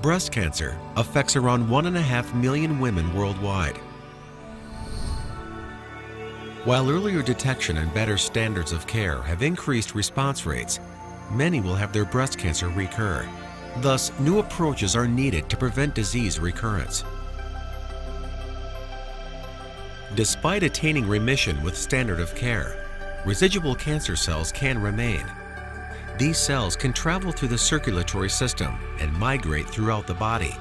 Breast cancer affects around 1.5 million women worldwide. While earlier detection and better standards of care have increased response rates, many will have their breast cancer recur. Thus, new approaches are needed to prevent disease recurrence. Despite attaining remission with standard of care, residual cancer cells can remain. These cells can travel through the circulatory system and migrate throughout the body.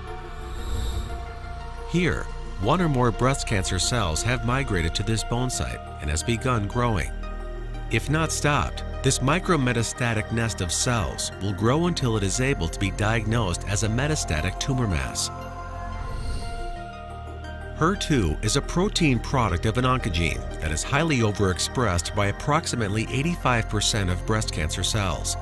Here, one or more breast cancer cells have migrated to this bone site and has begun growing. If not stopped, this micrometastatic nest of cells will grow until it is able to be diagnosed as a metastatic tumor mass. HER2 is a protein product of an oncogene that is highly overexpressed by approximately 85% of breast cancer cells.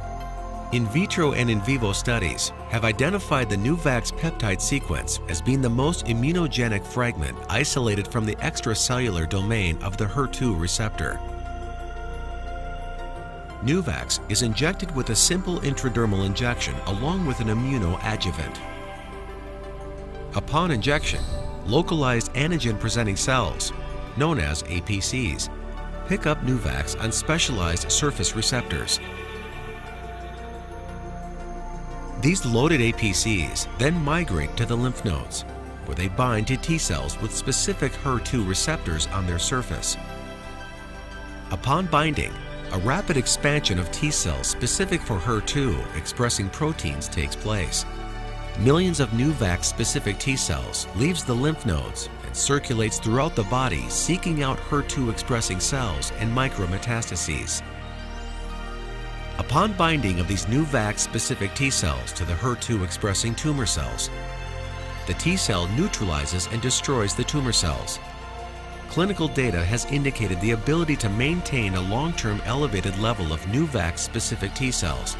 In vitro and in vivo studies have identified the NuVax peptide sequence as being the most immunogenic fragment isolated from the extracellular domain of the HER2 receptor. NuVax is injected with a simple intradermal injection along with an immunoadjuvant. Upon injection, localized antigen-presenting cells, known as APCs, pick up NuVax on specialized surface receptors. These loaded APCs then migrate to the lymph nodes, where they bind to T cells with specific HER2 receptors on their surface. Upon binding, a rapid expansion of T cells specific for HER2 expressing proteins takes place. Millions of NuVax-specific T cells leaves the lymph nodes and circulates throughout the body seeking out HER2-expressing cells and micrometastases. Upon binding of these NuVax-specific T cells to the HER2-expressing tumor cells, the T cell neutralizes and destroys the tumor cells. Clinical data has indicated the ability to maintain a long-term elevated level of NuVax-specific T cells,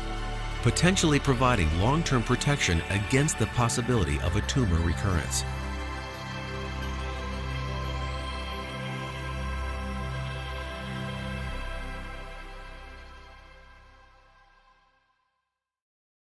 potentially providing long-term protection against the possibility of a tumor recurrence.